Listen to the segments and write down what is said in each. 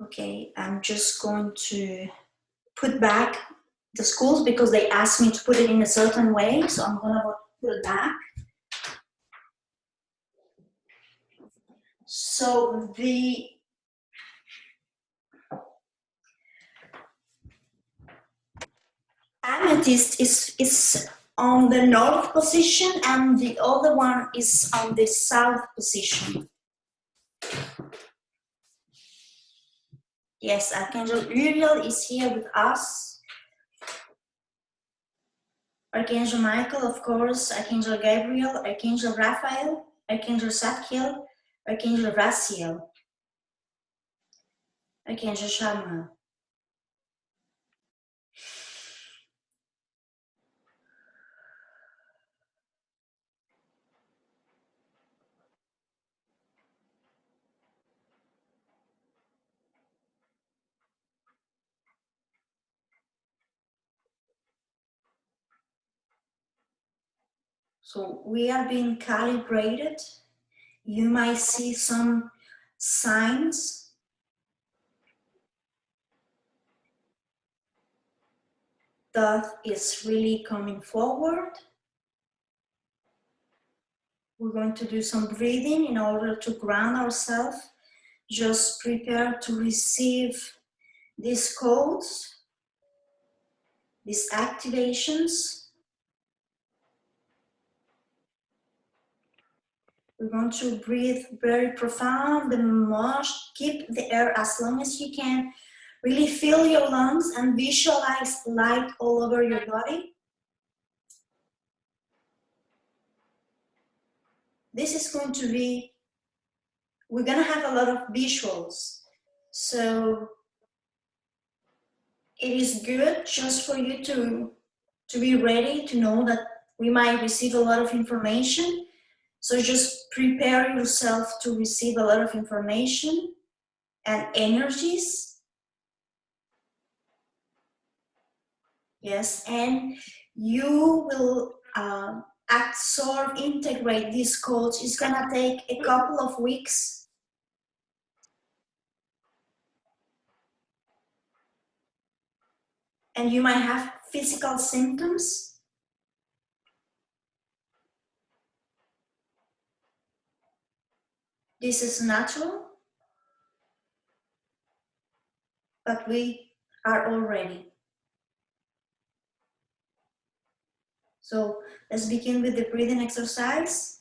Okay, I'm just going to put back the schools because they asked me to put it in a certain way, so I'm gonna put it back. So the amethyst is on the north position and the other one is on the south position. Yes, Archangel Uriel is here with us. Archangel Michael, of course, Archangel Gabriel, Archangel Raphael, Archangel Zadkiel, Archangel Raziel, Archangel Shamuel. So we are being calibrated. You might see some signs that is really coming forward. We're going to do some breathing in order to ground ourselves. Just prepare to receive these codes, these activations. We're going to breathe very profound, keep the air as long as you can. Really fill your lungs and visualize light all over your body. This is going to be, we're going to have a lot of visuals. So it is good just for you to be ready to know that we might receive a lot of information. So just prepare yourself to receive a lot of information and energies. Yes, and you will absorb, integrate these codes. It's gonna take a couple of weeks. And you might have physical symptoms. This is natural, but we are all ready. So let's begin with the breathing exercise.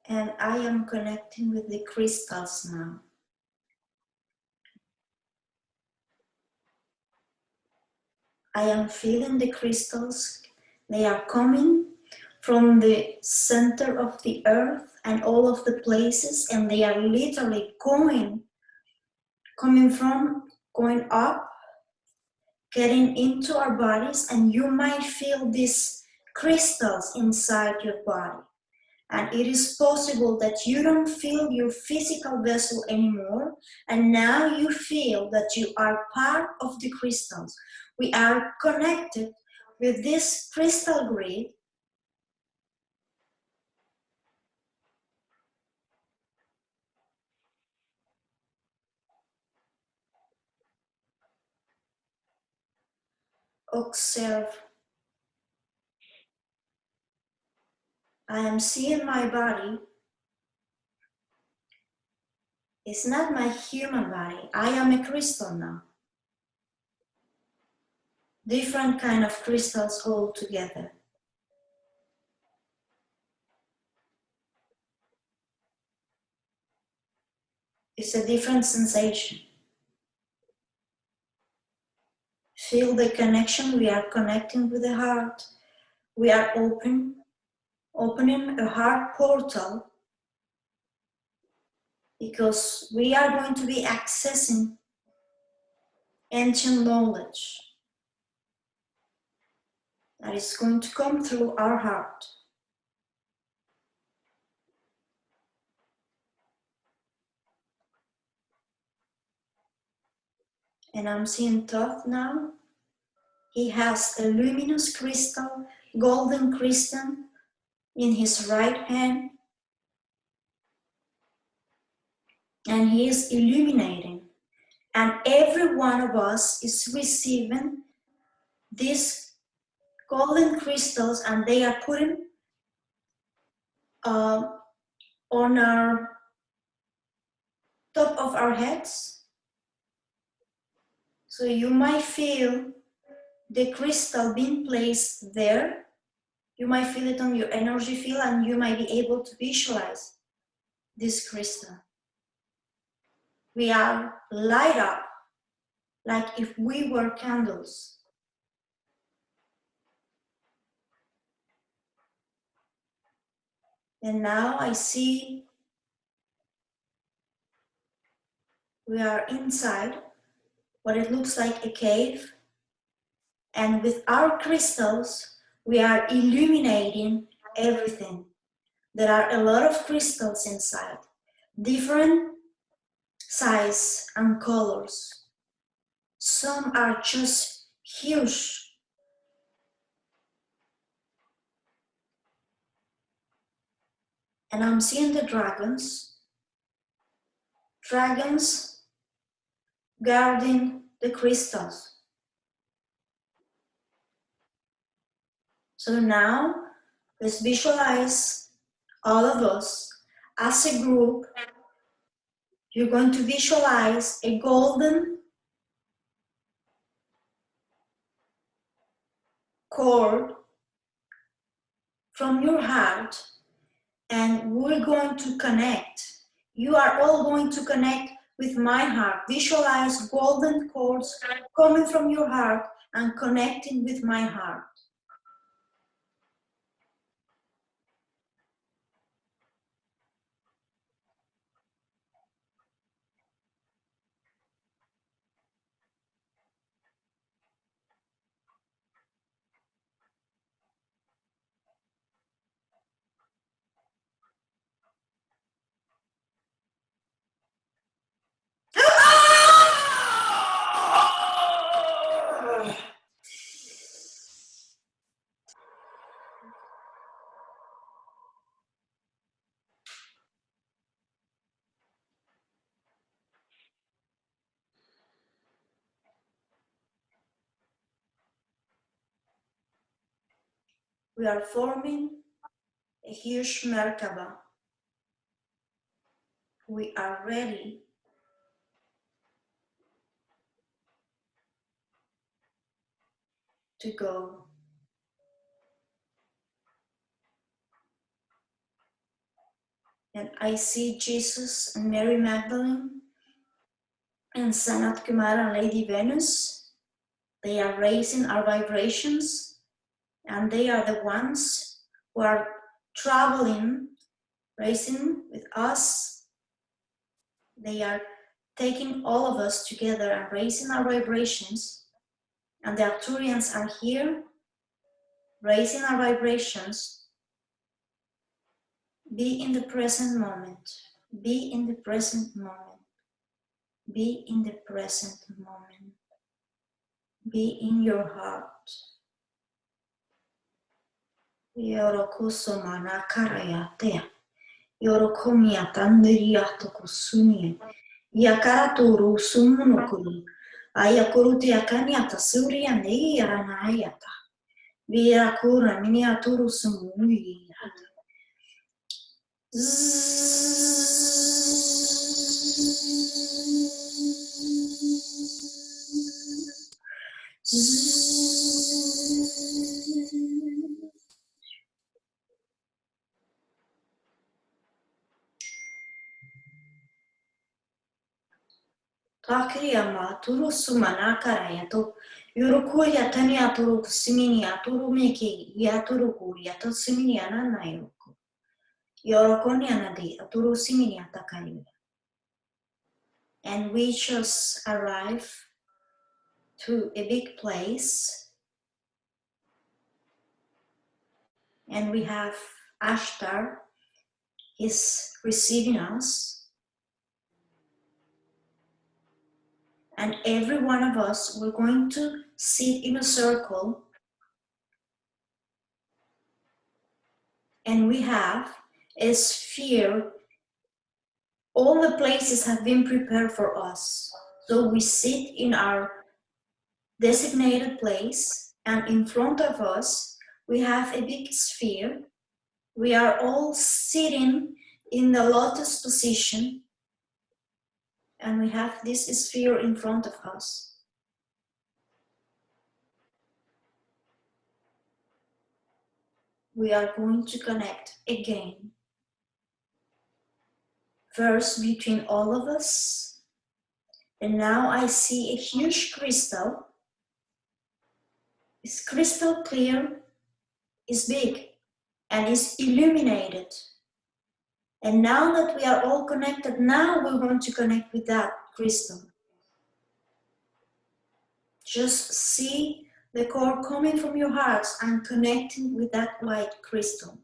And I am connecting with the crystals now. I am feeling the crystals. They are coming from the center of the earth and all of the places, and they are literally going up, getting into our bodies, and you might feel these crystals inside your body. And it is possible that you don't feel your physical vessel anymore, and now you feel that you are part of the crystals. We are connected with this crystal grid. Observe. I am seeing my body. It's not my human body. I am a crystal now. Different kind of crystals all together. It's a different sensation. Feel the connection. We are connecting with the heart. We are opening a heart portal, because we are going to be accessing ancient knowledge that is going to come through our heart. And I'm seeing Thoth now. He has a luminous crystal, golden crystal, in his right hand, and he is illuminating. And every one of us is receiving these golden crystals, and they are putting on our top of our heads. So you might feel the crystal being placed there. You might feel it on your energy field, and you might be able to visualize this crystal. We are light up like if we were candles. And now I see we are inside what it looks like a cave. And with our crystals, we are illuminating everything. There are a lot of crystals inside, different size and colors. Some are just huge. And I'm seeing the dragons guarding the crystals. So now let's visualize all of us as a group. You're going to visualize a golden cord from your heart, and we're going to connect. You are all going to connect with my heart. Visualize golden cords coming from your heart and connecting with my heart. We are forming a huge Merkaba. We are ready to go. And I see Jesus and Mary Magdalene and Sanat Kumar and Lady Venus. They are raising our vibrations, and they are the ones who are traveling, raising with us. They are taking all of us together and raising our vibrations. And the Arcturians are here, raising our vibrations. Be in the present moment. Be in the present moment. Be in the present moment. Be in your heart. Yorokusumana karayatea. Yorokomia tandiriato kusunie. Yakaraturu sumunukuri. Ayakuruti akaniata suri and yaranayata. Virakura miniaturu sumuni. Takiriyama turu sumana karaya to yurukuya tania turu siminia turu miki ya turu kuya to siminia na yuruku. Yorokonia nadi turu siminia takariya. And we just arrive to a big place, and we have Ashtar is receiving us, and every one of us, we're going to sit in a circle, and we have a sphere. All the places have been prepared for us. So we sit in our designated place, and in front of us, we have a big sphere. We are all sitting in the lotus position, and we have this sphere in front of us. We are going to connect again. First between all of us, and now I see a huge crystal. It's crystal clear, it's big, and it's illuminated. And now that we are all connected, now we want to connect with that crystal. Just see the cord coming from your hearts and connecting with that white crystal.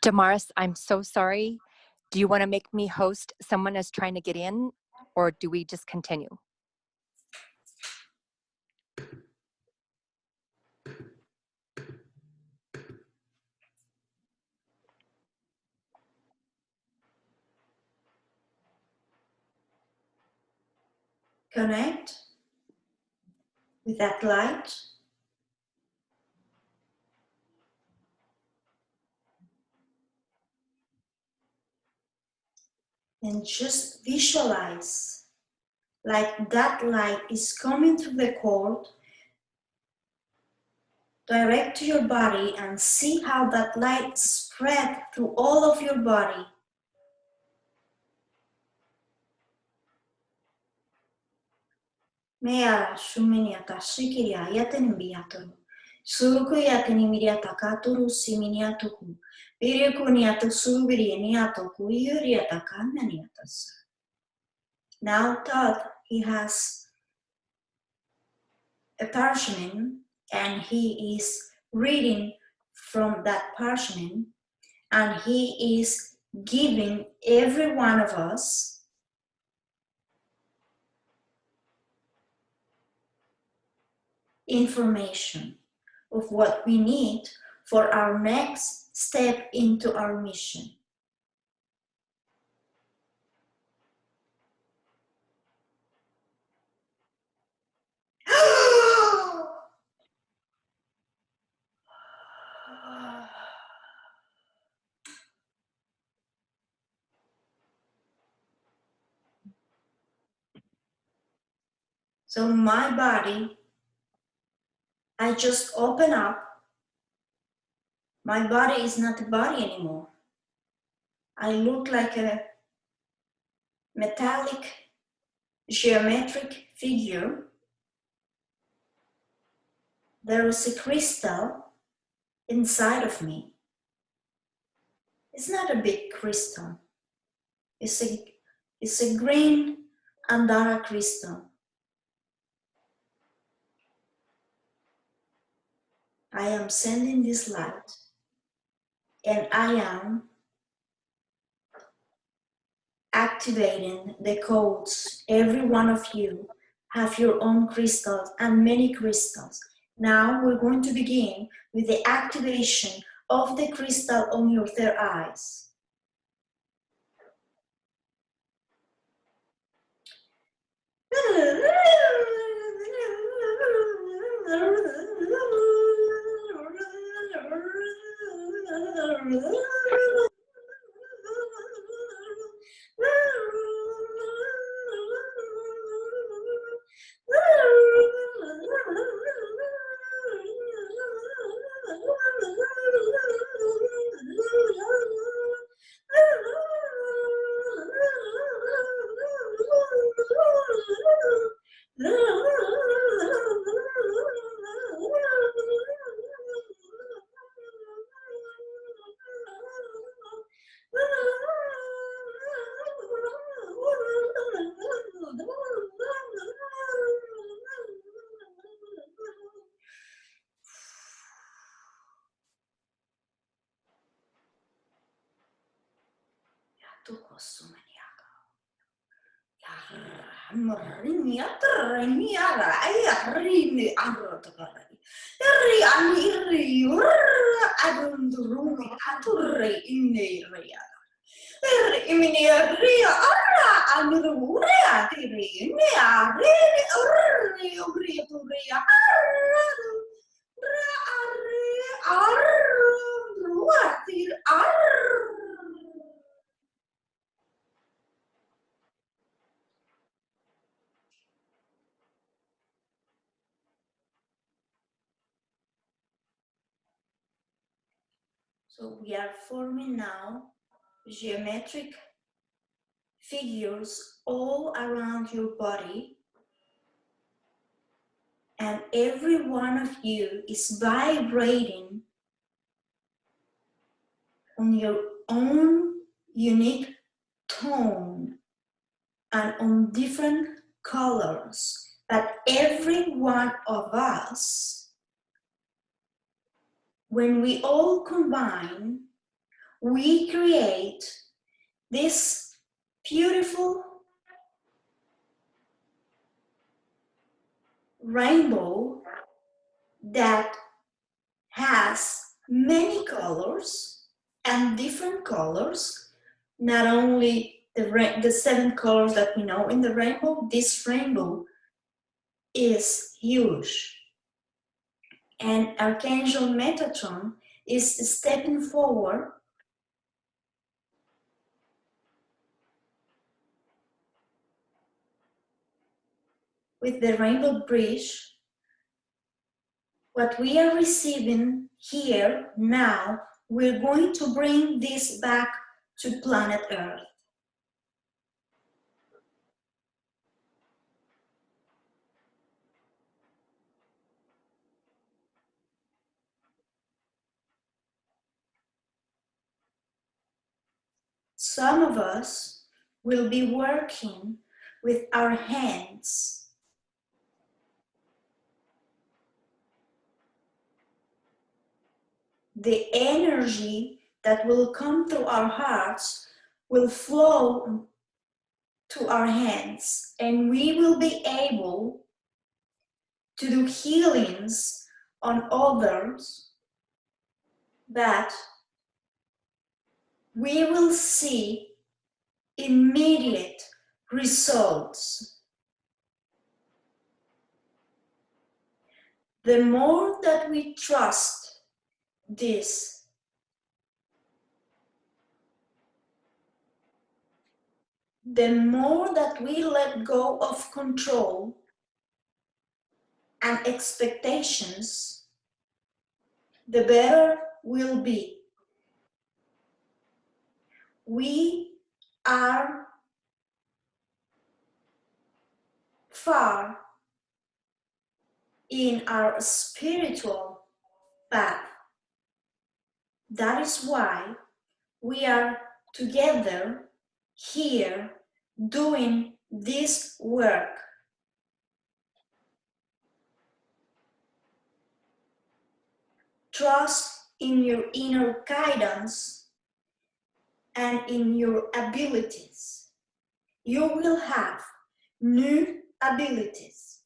Damaris, I'm so sorry. Do you want to make me host? Someone is trying to get in, or do we just continue? Connect with that light. And just visualize like that light is coming through the cord direct to your body, and see how that light spread through all of your body. Meara shuminiata shikiria yatenimbiaturu. Suku yatenimiriata katuru siminiatuku. Birikuniatu subirianiatoku yuriata kananiatas. Now Todd, he has a parchment, and he is reading from that parchment, and he is giving every one of us information of what we need for our next step into our mission. So my body, I just open up. My body is not a body anymore. I look like a metallic geometric figure. There is a crystal inside of me. It's not a big crystal. It's a green Andara crystal. I am sending this light, and I am activating the codes. Every one of you have your own crystals and many crystals. Now we're going to begin with the activation of the crystal on your third eyes. So we are forming now geometric figures all around your body, and every one of you is vibrating on your own unique tone and on different colors. But every one of us, when we all combine, we create this beautiful rainbow that has many colors and different colors. Not only the 7 colors that we know in the rainbow, this rainbow is huge. And Archangel Metatron is stepping forward with the rainbow bridge. What we are receiving here now, we're going to bring this back to planet Earth. Some of us will be working with our hands. The energy that will come through our hearts will flow to our hands, and we will be able to do healings on others that we will see immediate results. The more that we trust this, the more that we let go of control and expectations, the better we'll be. We are far in our spiritual path. That is why we are together here doing this work. Trust in your inner guidance and in your abilities. You will have new abilities.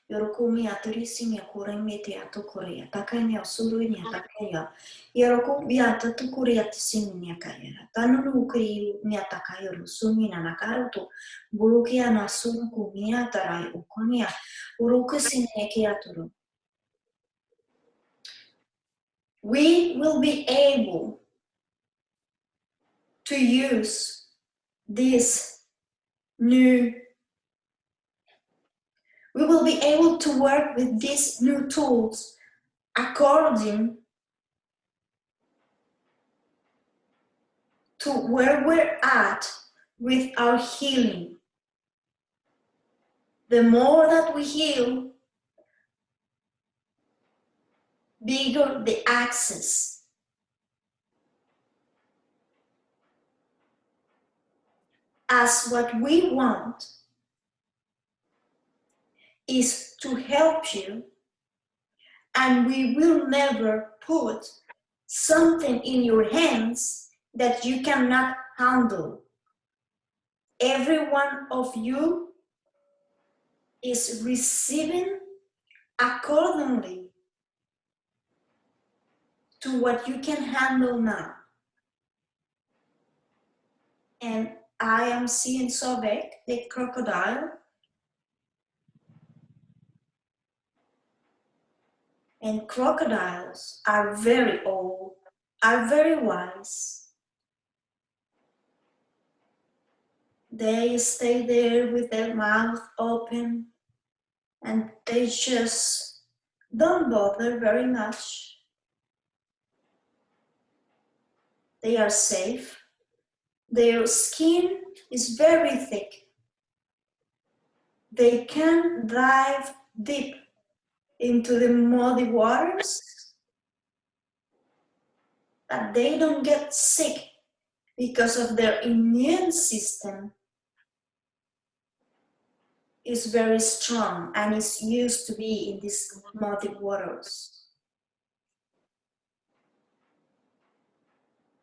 Yorokumi aturisi kuremete atukuria takanya surunya takaya Yorokubi atatukuri atisiminya kaya tanunu ukri nyatakayo rusumi na nakaruto burukia na sunku mia tarai ukonia urukusine kiaturu. We will be able to use this new, we will be able to work with these new tools according to where we're at with our healing. The more that we heal, bigger the access. as what we want is to help you, and we will never put something in your hands that you cannot handle. Every one of you is receiving accordingly to what you can handle now. And I am seeing Sobek, the crocodile, and crocodiles are very old, are very wise. They stay there with their mouth open and they just don't bother very much. They are safe. Their skin is very thick. They can dive deep into the muddy waters, but they don't get sick because of their immune system is very strong and is used to be in these muddy waters.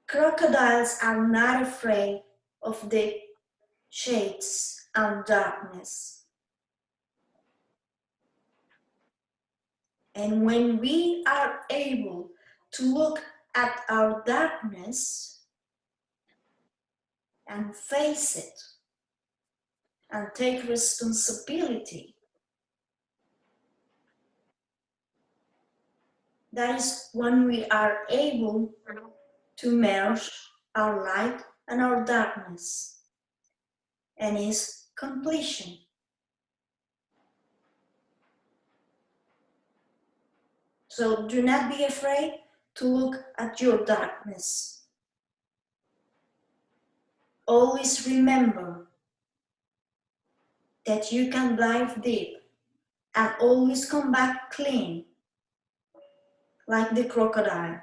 Crocodiles are not afraid of the shades and darkness. And when we are able to look at our darkness and face it and take responsibility, that is when we are able to merge our light and our darkness, and is completion. So do not be afraid to look at your darkness. Always remember that you can dive deep and always come back clean, like the crocodile.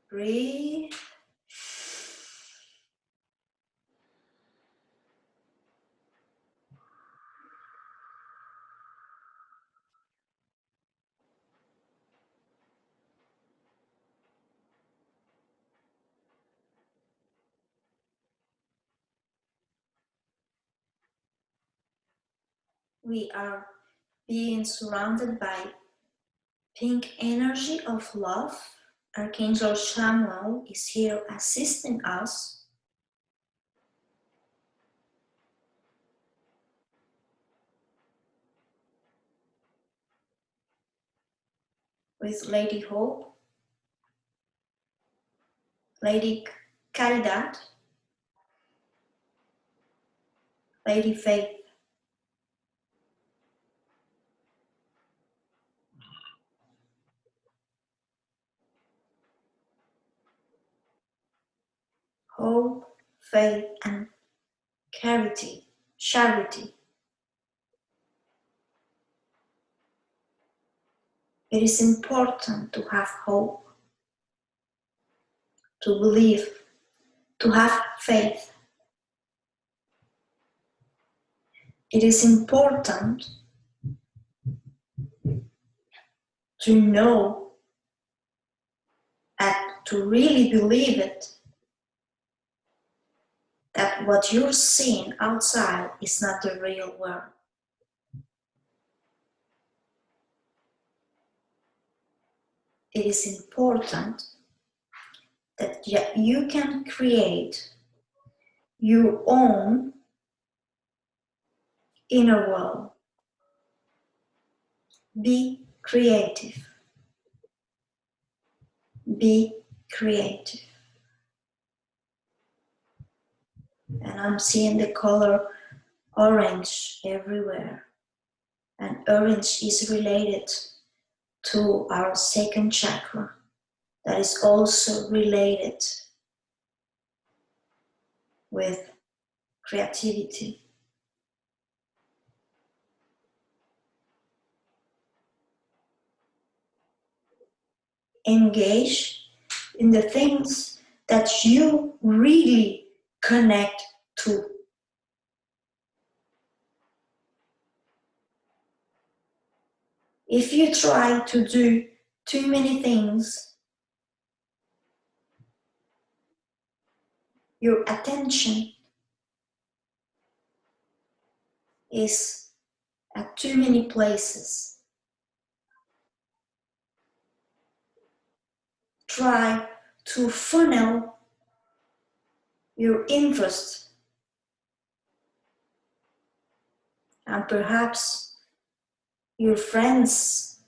Breathe. We are being surrounded by pink energy of love. Archangel Samuel is here assisting us. With Lady Hope, Lady Caridad, Lady Faith. Hope, faith, and charity. It is important to have hope, to believe, to have faith. It is important to know and to really believe it, that what you're seeing outside is not the real world. It is important that you can create your own inner world. Be creative. Be creative. And I'm seeing the color orange everywhere. And orange is related to our second chakra, that is also related with creativity. Engage in the things that you really connect to. If you try to do too many things, your attention is at too many places. Try to funnel your interest, and perhaps your friends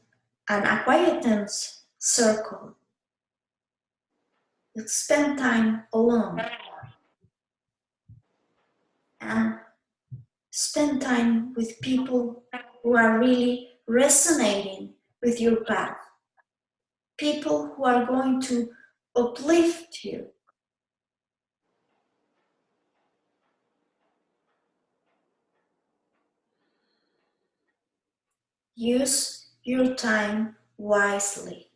and acquaintance circle. You spend time alone and spend time with people who are really resonating with your path. People who are going to uplift you. Use your time wisely.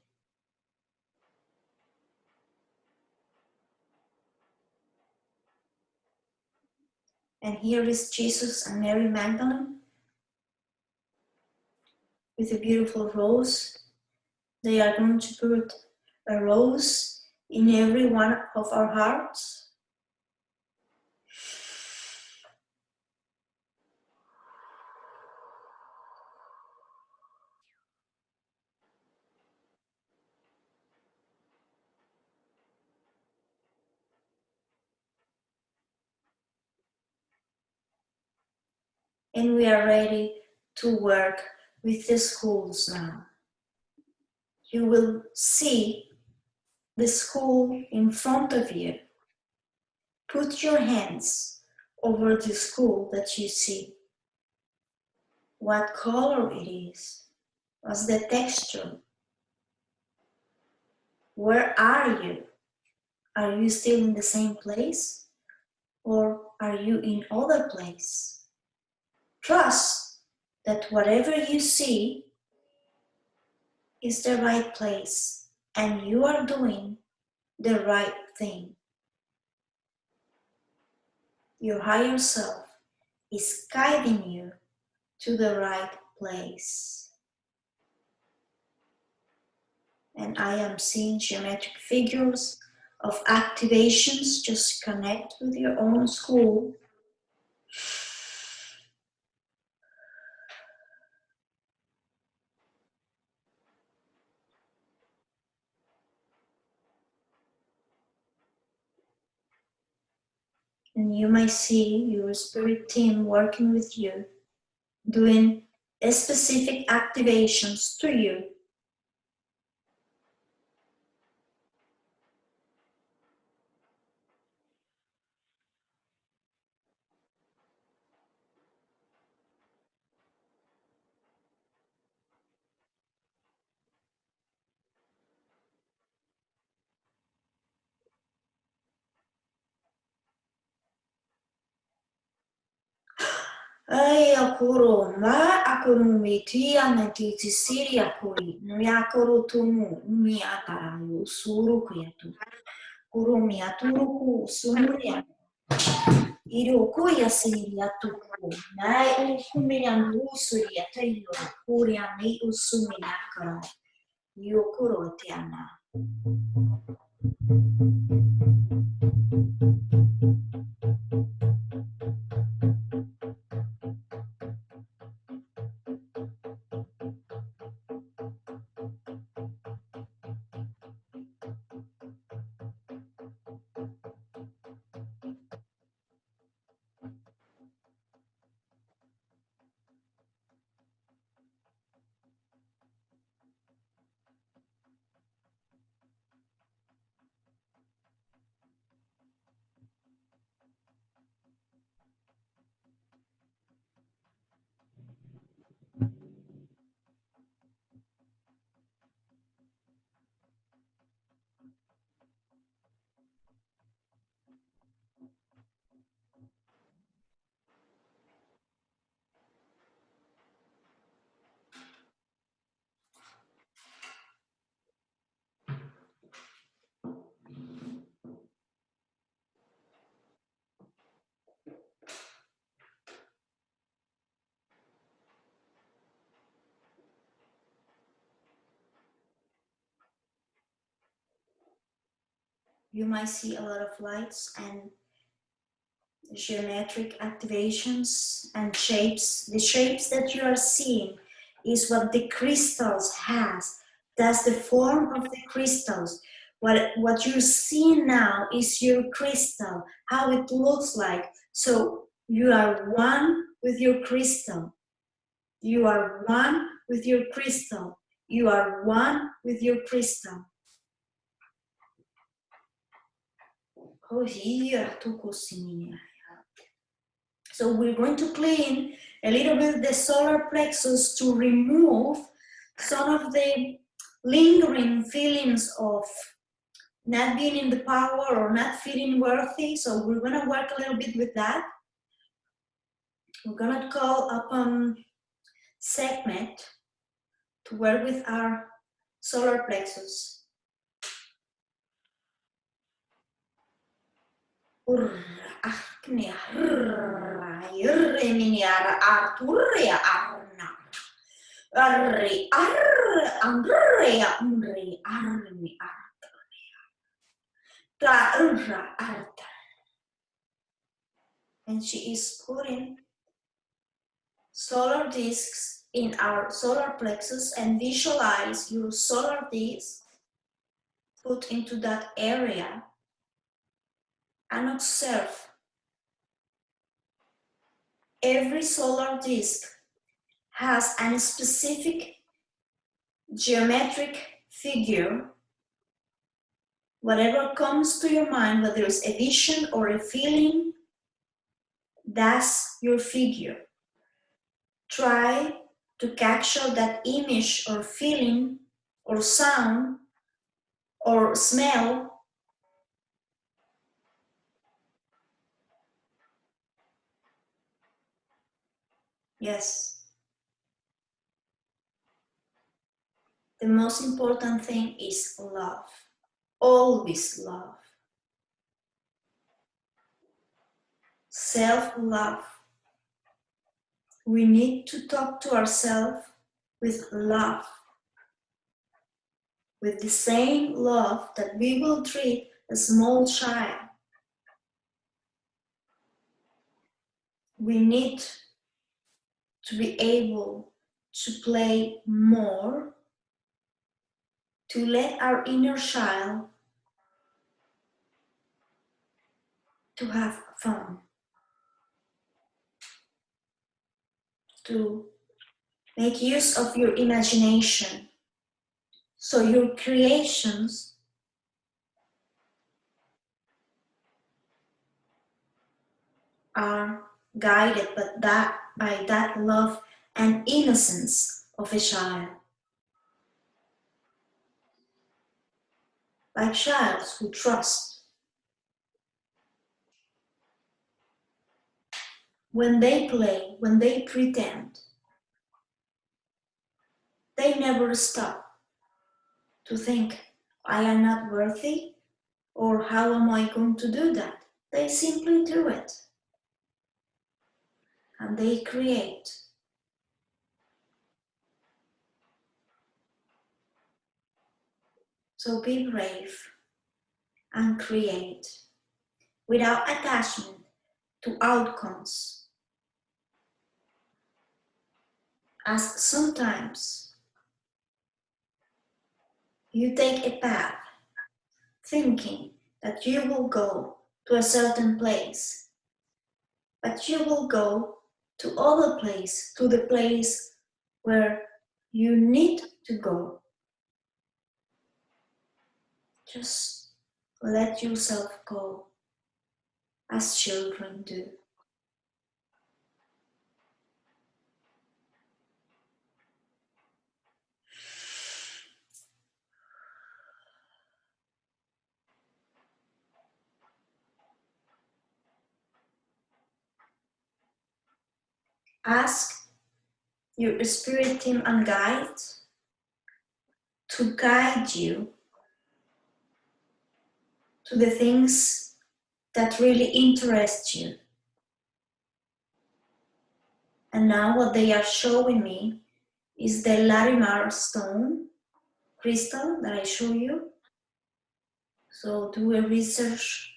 And here is Jesus and Mary Magdalene with a beautiful rose. They are going to put a rose in every one of our hearts. And we are ready to work with the schools now. You will see the school in front of you. Put your hands over the school that you see. What color it is? What's the texture? Where are you? Are you still in the same place? Or are you in other place? Trust that whatever you see is the right place and you are doing the right thing. Your higher self is guiding you to the right place. And I am seeing geometric figures of activations. Just connect with your own school. And you might see your spirit team working with you, doing specific activations to you. Ai akoro ma akoro miti anati tisiri akori mi akoro tumu mi atara yo suru kuyatu kuro mi aturu ku sumuria iro kuya siri atuku na ukumi andu usuri atayo kuri ani usumi nakara yo kuro tiana. you might see a lot of lights and geometric activations and shapes. The shapes that you are seeing is what the crystals has. That's the form of the crystals. What you see now is your crystal, how it looks like. So you are one with your crystal. You are one with your crystal. You are one with your crystal. So we're going to clean a little bit the solar plexus to remove some of the lingering feelings of not being in the power or not feeling worthy. So we're going to work a little bit with that. We're going to call upon Segment to work with our solar plexus. And she is putting solar discs in our solar plexus, and visualize your solar disc put into that area and observe. Every solar disc has a specific geometric figure. Whatever comes to your mind, whether it's a vision or a feeling, that's your figure. Try to capture that image or feeling or sound or smell. Yes. The most important thing is love. Always love. Self-love. We need to talk to ourselves with love. With the same love that we will treat a small child. We need to be able to play more, to let our inner child to have fun, to make use of your imagination, so your creations are guided by that love and innocence of a child. Like childs who trust. When they play, when they pretend, they never stop to think, I am not worthy, or how am I going to do that? They simply do it. And they create. So be brave and create without attachment to outcomes. As sometimes you take a path thinking that you will go to a certain place, but you will go to other place, to the place where you need to go. Just let yourself go as children do. Ask your spirit team and guide to guide you to the things that really interest you. And now what they are showing me is the Larimar stone crystal that I show you. So do a research.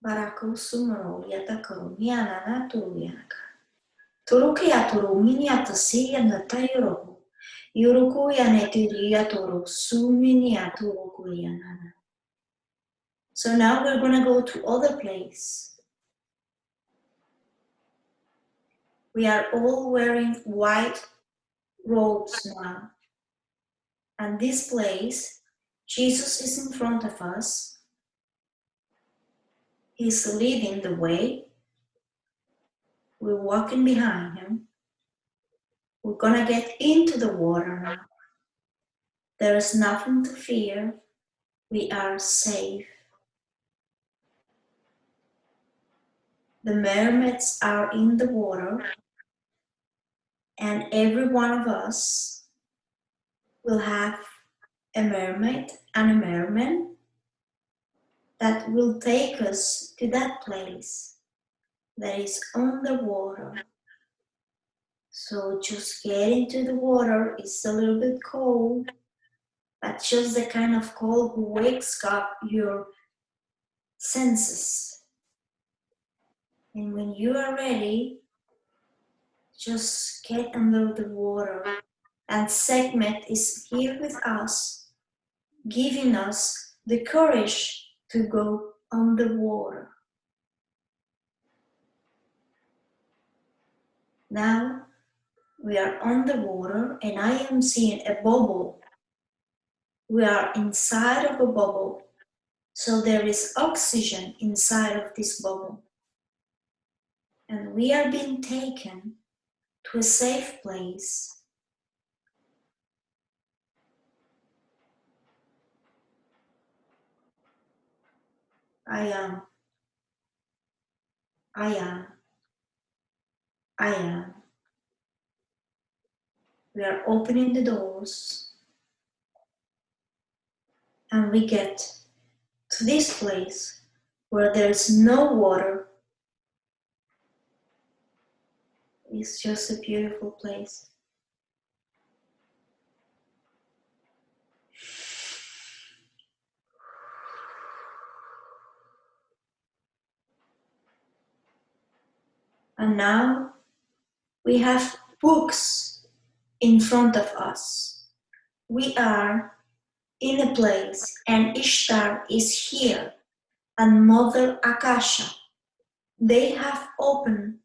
Baraku sumaro yatako miana natu yanaka. Turuki aturu miniata si and the tayoro. Yuruku yanetiri yatoro sumini aturuku yanana. So now we're gonna go to other place. We are all wearing white robes now. And this place, Jesus is in front of us. He's leading the way. We're walking behind him. We're gonna get into the water now. There is nothing to fear. We are safe. The mermaids are in the water, and every one of us will have a mermaid and a merman that will take us to that place that is on the water. So just get into the water. It's a little bit cold, but just the kind of cold who wakes up your senses. And when you are ready, just get under the water. And Sekhmet is here with us, giving us the courage to go on the water. Now we are on the water and I am seeing a bubble. We are inside of a bubble. So there is oxygen inside of this bubble. And we are being taken to a safe place. I am. We are opening the doors and we get to this place where there's no water. It's just a beautiful place. And now we have books in front of us. We are in a place and Ishtar is here and Mother Akasha. They have opened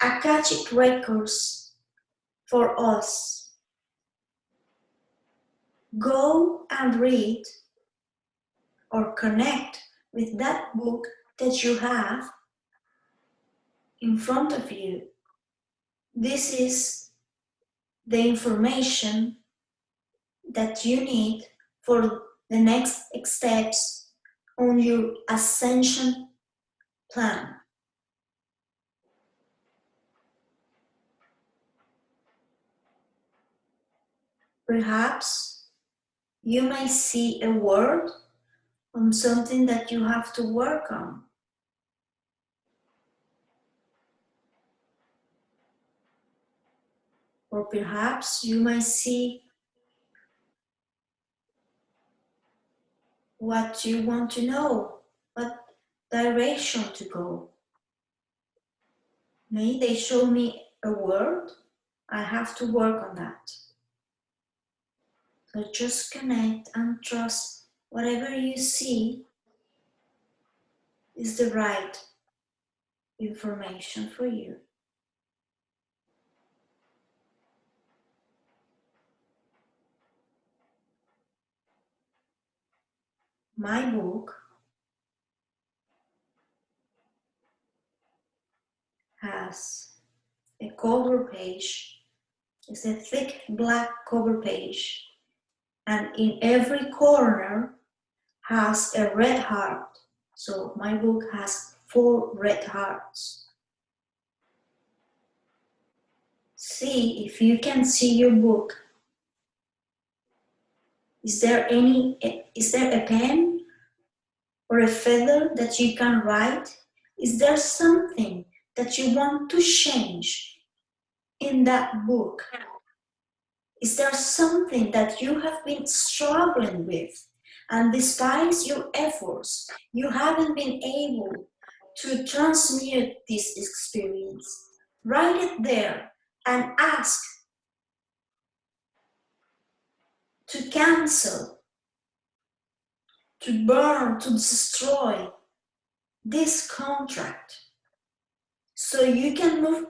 Akashic records for us. Go and read or connect with that book that you have in front of you. This is the information that you need for the next steps on your ascension plan. Perhaps you may see a word on something that you have to work on. Or perhaps you might see what you want to know, what direction to go. Maybe they show me a word, I have to work on that. So just connect and trust whatever you see is the right information for you. My book has a cover page. It's a thick black cover page, and in every corner has a red heart. So my book has 4 red hearts. See if you can see your book. Is there a pen or a feather that you can write? Is there something that you want to change in that book? Is there something that you have been struggling with, and despite your efforts, you haven't been able to transmute this experience? Write it there and ask to cancel, to burn, to destroy this contract so you can move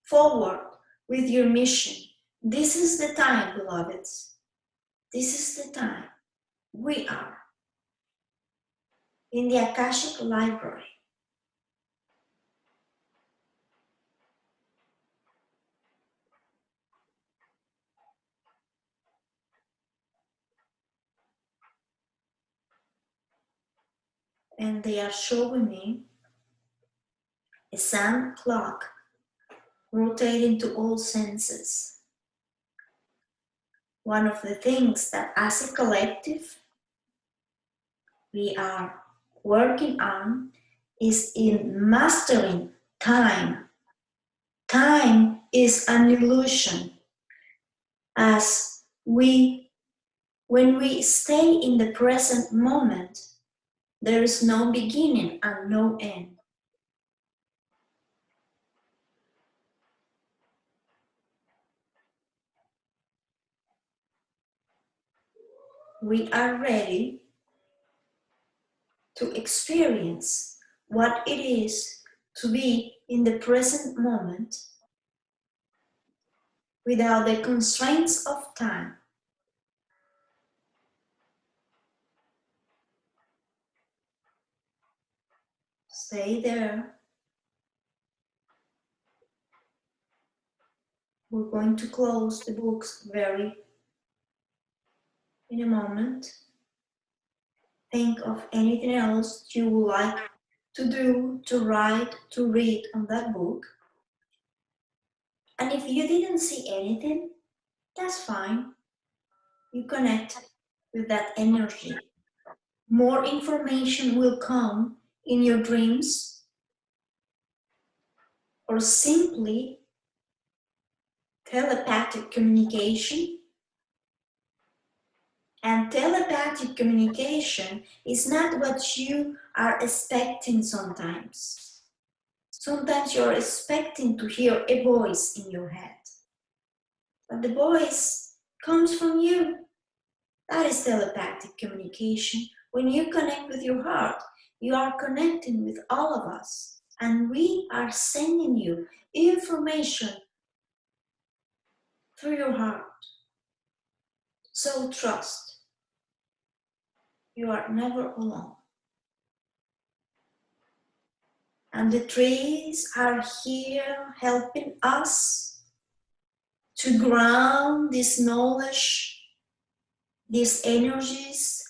forward with your mission. This is the time, beloveds. This is the time. We are in the Akashic Library. And they are showing me a sun clock rotating to all senses. One of the things that as a collective we are working on is in mastering time. Time is an illusion. As when we stay in the present moment, there is no beginning and no end. We are ready to experience what it is to be in the present moment without the constraints of time. Stay there. We're going to close the books in a moment. Think of anything else you would like to do, to write, to read on that book. And if you didn't see anything, that's fine. You connect with that energy. More information will come in your dreams, or simply telepathic communication. And telepathic communication is not what you are expecting sometimes. Sometimes you're expecting to hear a voice in your head. But the voice comes from you. That is telepathic communication. When you connect with your heart, you are connecting with all of us. And we are sending you information through your heart. So trust. You are never alone. And the trees are here helping us to ground this knowledge, these energies,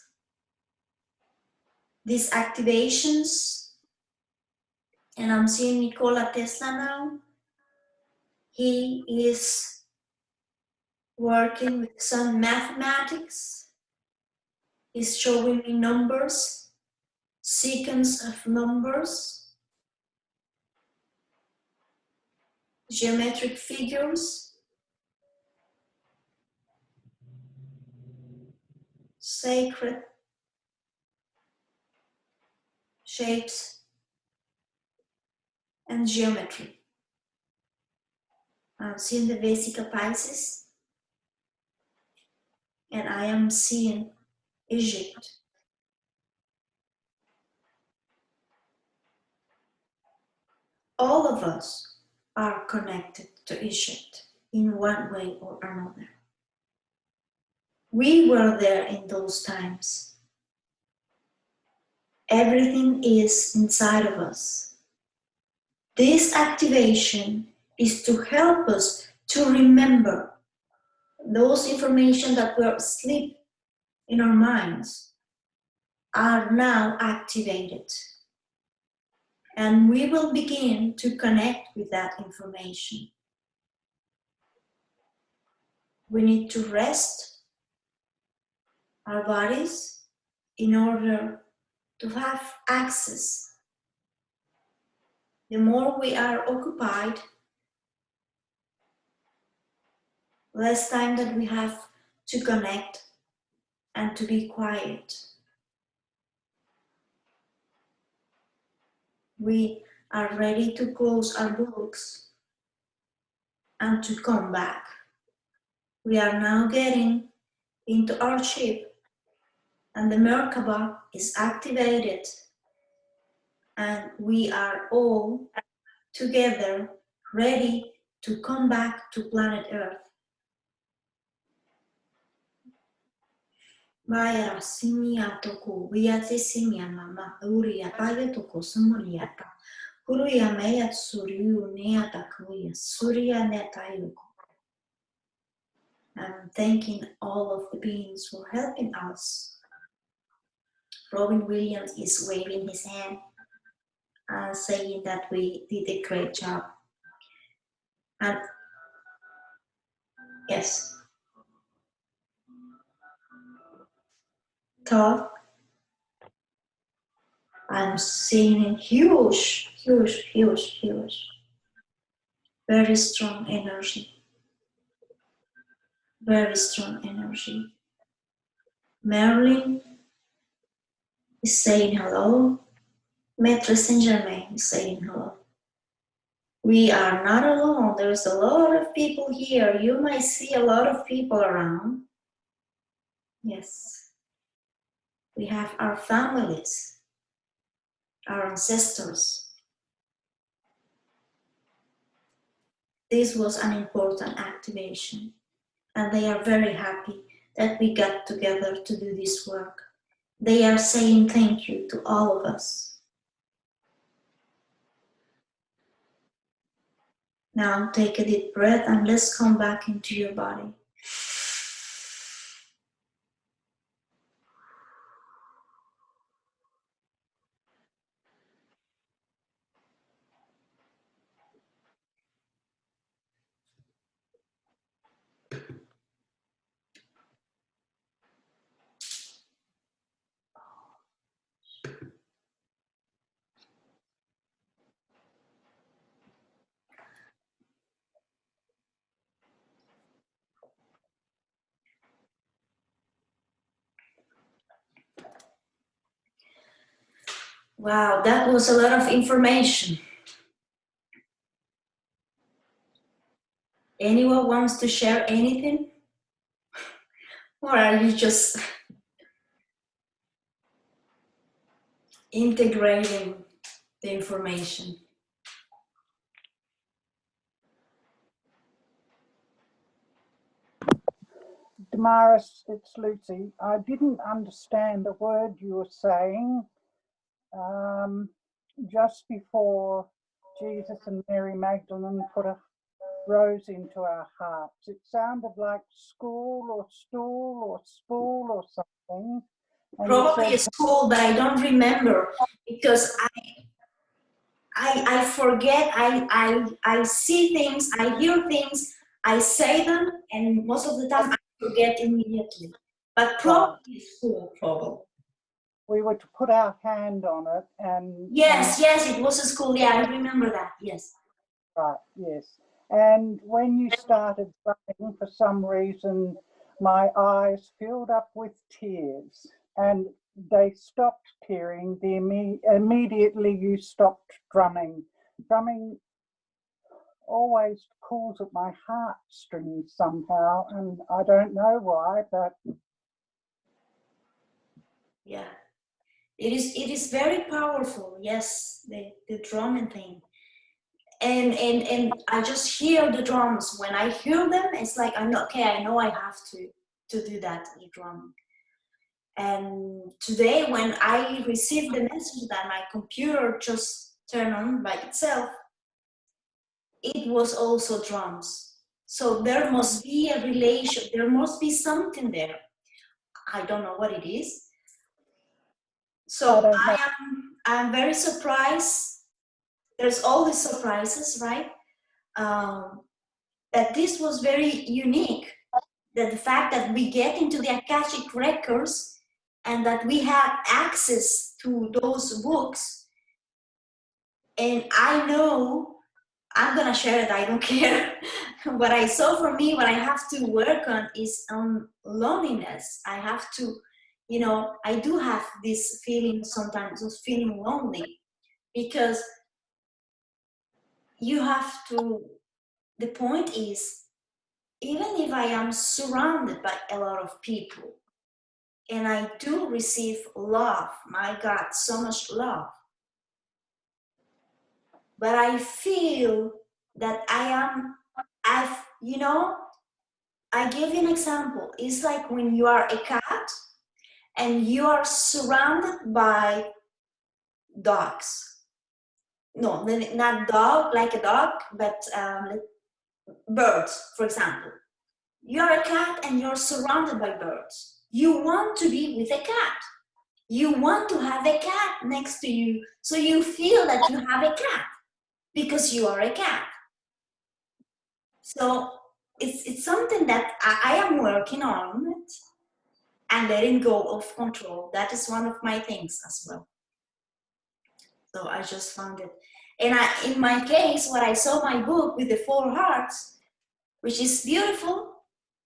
these activations. And I'm seeing Nikola Tesla now. He is working with some mathematics. He's showing me numbers, sequence of numbers, geometric figures, sacred shapes, and geometry. I'm seeing the Vesica Pisces, and I am seeing Egypt. All of us are connected to Egypt in one way or another. We were there in those times. Everything is inside of us. This activation is to help us to remember those information that were asleep in our minds are now activated. And we will begin to connect with that information. We need to rest our bodies in order to have access. The more we are occupied, less time that we have to connect and to be quiet. We are ready to close our books and to come back. We are now getting into our ship and the Merkaba is activated and we are all together ready to come back to planet Earth. Vaya simia toko viate simia mama uria paya toko sumuriata kuruya meya suriu nea takuya surya netayuko. I'm thanking all of the beings for helping us. Robin Williams is waving his hand, saying that we did a great job. And yes, Todd, I'm seeing huge, huge, huge, huge, very strong energy, very strong energy. Marilyn is saying hello. Maître Saint Germain is saying hello. We are not alone. There's a lot of people here. You might see a lot of people around. Yes. We have our families, our ancestors. This was an important activation, and they are very happy that we got together to do this work. They are saying thank you to all of us. Now take a deep breath and let's come back into your body. Wow, that was a lot of information. Anyone wants to share anything? Or are you just integrating the information? Damaris, it's Lucy. I didn't understand a word you were saying just before Jesus and Mary Magdalene put a rose into our hearts. It sounded like school or stool or spool or something. And probably a school, but I don't remember because I forget. I see things, I hear things, I say them, and most of the time I forget immediately. But probably school, probably. We were to put our hand on it, and yes, it was a school. Yeah, I remember that. Yes. Right. Yes. And when you started running, for some reason, my eyes filled up with tears, and they stopped tearing immediately you stopped drumming. Drumming always pulls at my heartstrings somehow, and I don't know why, but yeah, it is very powerful. Yes, the drumming thing. And I just hear the drums. When I hear them, it's like I know I have to do that, the drum. And today when I received the message that my computer just turned on by itself, it was also drums. So there must be a relation, there must be something there. I don't know what it is. So I'm very surprised. There's all these surprises, right? That this was very unique. That the fact that we get into the Akashic records and that we have access to those books. And I know I'm gonna share it, I don't care. What I saw for me, what I have to work on is loneliness. I have to, you know, I do have this feeling sometimes of feeling lonely, because you have to, the point is, even if I am surrounded by a lot of people and I do receive love, my God, so much love, but I feel that you know, I give you an example. It's like when you are a cat and you are surrounded by dogs. No, not dog, like a dog, but birds, for example. You're a cat and you're surrounded by birds. You want to be with a cat. You want to have a cat next to you, so you feel that you have a cat because you are a cat. So it's something that I am working on it, and letting go of control. That is one of my things as well. So I just found it. And in my case, when I saw my book with the 4 hearts, which is beautiful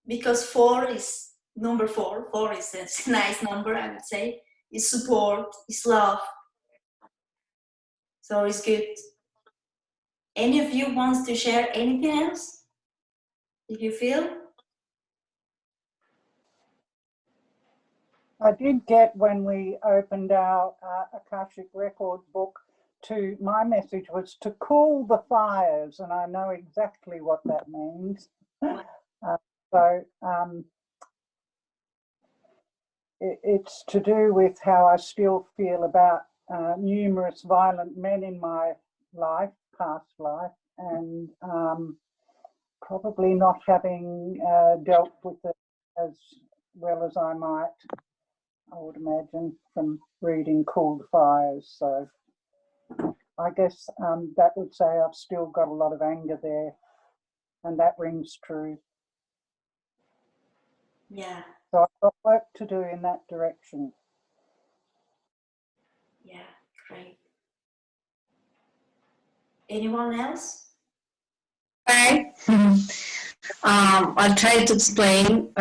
because 4 is number 4. 4 is a nice number, I would say. It's support, it's love. So it's good. Any of you wants to share anything else? If you feel? I did get, when we opened our Akashic record book, my message was to cool the fires, and I know exactly what that means. It's to do with how I still feel about numerous violent men in my life, past life, and probably not having dealt with it as well as I might, I would imagine, from reading Cool the Fires. So I guess that would say I've still got a lot of anger there, and that rings true. Yeah. So I've got work to do in that direction. Yeah, great. Anyone else? Hi. I'll try to explain.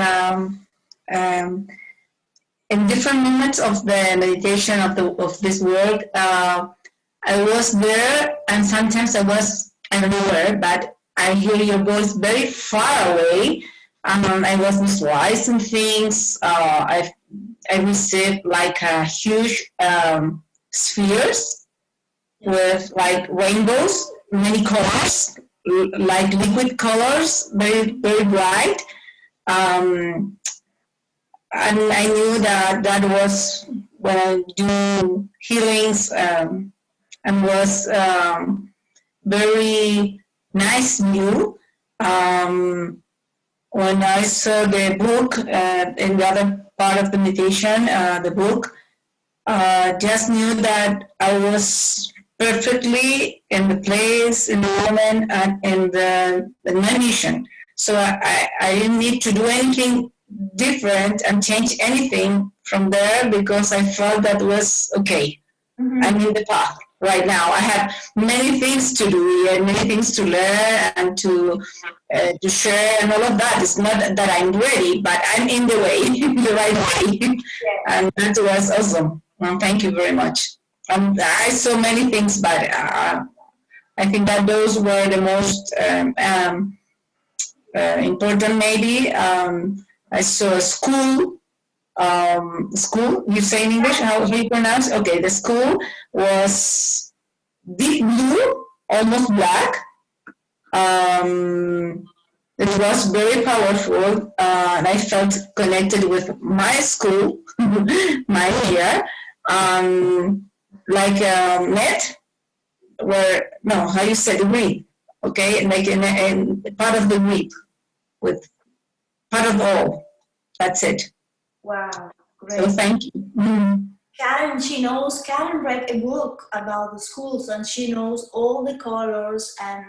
In different moments of the meditation of this work, I was there, and sometimes I was, I don't know where, but I hear your voice very far away. I was visualizing things. I received like a huge spheres with like rainbows, many colors, like liquid colors, very very bright. And I knew that that was when I do healings, and was very nice view. When I saw the book in the other part of the meditation, the book, just knew that I was perfectly in the place, in the moment, and in my mission. So I didn't need to do anything different and change anything from there, because I felt that was okay. Mm-hmm. I'm in the path right now. I have many things to do and many things to learn and to share and all of that. It's not that I'm ready, but I'm in the way, the right way. Yeah. And that was awesome. Well, thank you very much. I saw many things, but I think that those were the most important, maybe. I saw a school. School, you say in English, how do you pronounce? Okay, the school was deep blue, almost black. It was very powerful, and I felt connected with my school, my year, like a net, where, no, how you say, the reed, okay, like in part of the reed, with part of all. That's it. Wow, great. So thank you. Mm-hmm. Karen read a book about the schools, and she knows all the colors and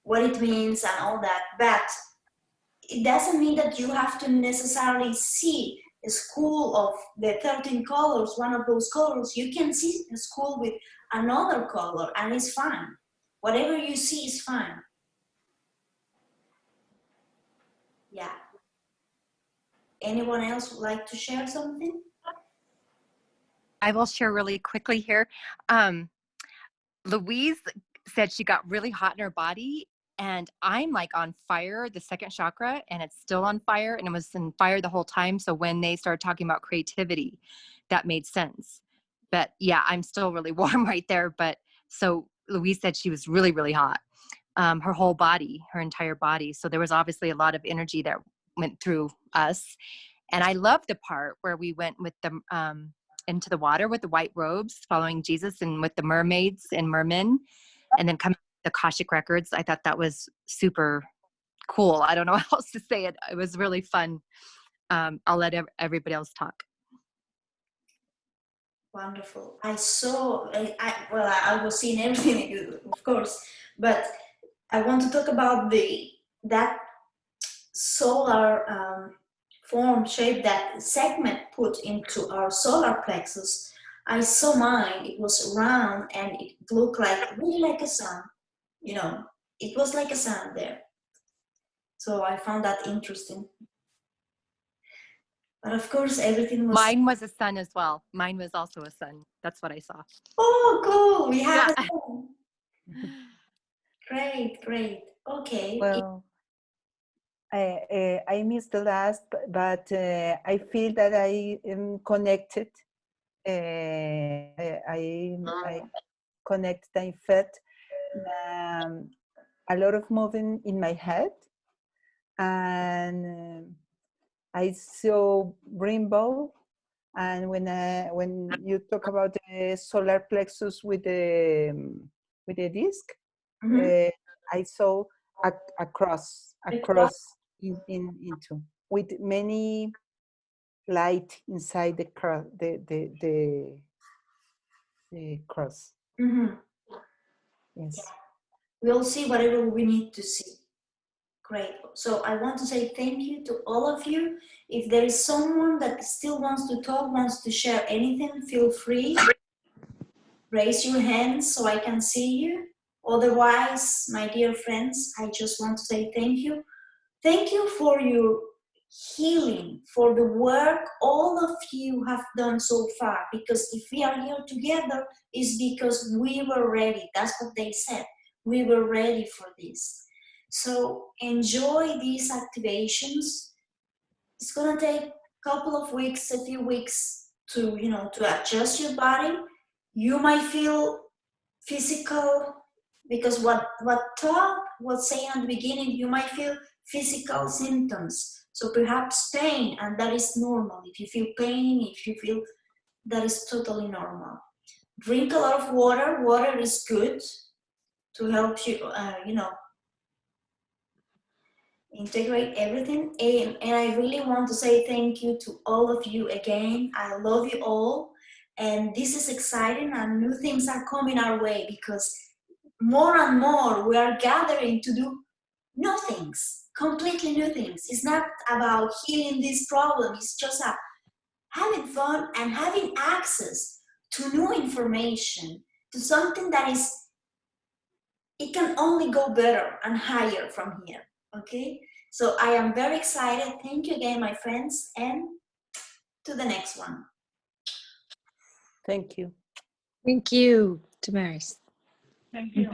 what it means and all that, but it doesn't mean that you have to necessarily see a school of the 13 colors, one of those colors. You can see a school with another color, and it's fine. Whatever you see is fine. Yeah. Anyone else would like to share something? I will share really quickly here. Louise said she got really hot in her body, and I'm like on fire, the second chakra, and it's still on fire, and it was in fire the whole time. So when they started talking about creativity, that made sense. But yeah, I'm still really warm right there. But so Louise said she was really, really hot, her whole body, her entire body. So there was obviously a lot of energy that went through us. And I love the part where we went with the into the water with the white robes, following Jesus, and with the mermaids and mermen, and then coming to the Akashic records. I thought that was super cool. I don't know how else to say it. It was really fun. I'll let everybody else talk. Wonderful. I saw, I was seeing everything, of course, but I want to talk about that solar form shape, that segment put into our solar plexus. I saw mine. It was round and it looked like really like a sun. You know, it was like a sun there. So I found that interesting. But of course, everything was. Mine was a sun as well. Mine was also a sun. That's what I saw. Oh, cool! We have Yeah. a sun. Great, great. Okay. Well, I missed the last, but I feel that I am connected. I connect. I felt a lot of moving in my head, and I saw rainbow. And when you talk about the solar plexus with the disc, Mhm. I saw a cross into with many light inside the cross, the cross. Mhm. Yes. We'll see whatever we need to see. Great. So I want to say thank you to all of you. If there is someone that still wants to talk, wants to share anything, feel free. Raise your hands so I can see you. Otherwise, my dear friends, I just want to say thank you. Thank you for your healing, for the work all of you have done so far. Because if we are here together, it's because we were ready. That's what they said. We were ready for this. So enjoy these activations. It's gonna take a couple of weeks, a few weeks to adjust your body. You might feel physical, because what Todd was saying at the beginning, you might feel physical symptoms. So perhaps pain, and that is normal. If you feel pain, if you feel, that is totally normal. Drink a lot of water. Water is good to help you, integrate everything. And I really want to say thank you to all of you again. I love you all. And this is exciting, and new things are coming our way, because more and more we are gathering to do new things, completely new things. It's not about healing this problem. It's just having fun and having access to new information, to something that is, it can only go better and higher from here. Okay, so I am very excited. Thank you again, my friends, and to the next one. Thank you. Thank you, Damaris. Thank you.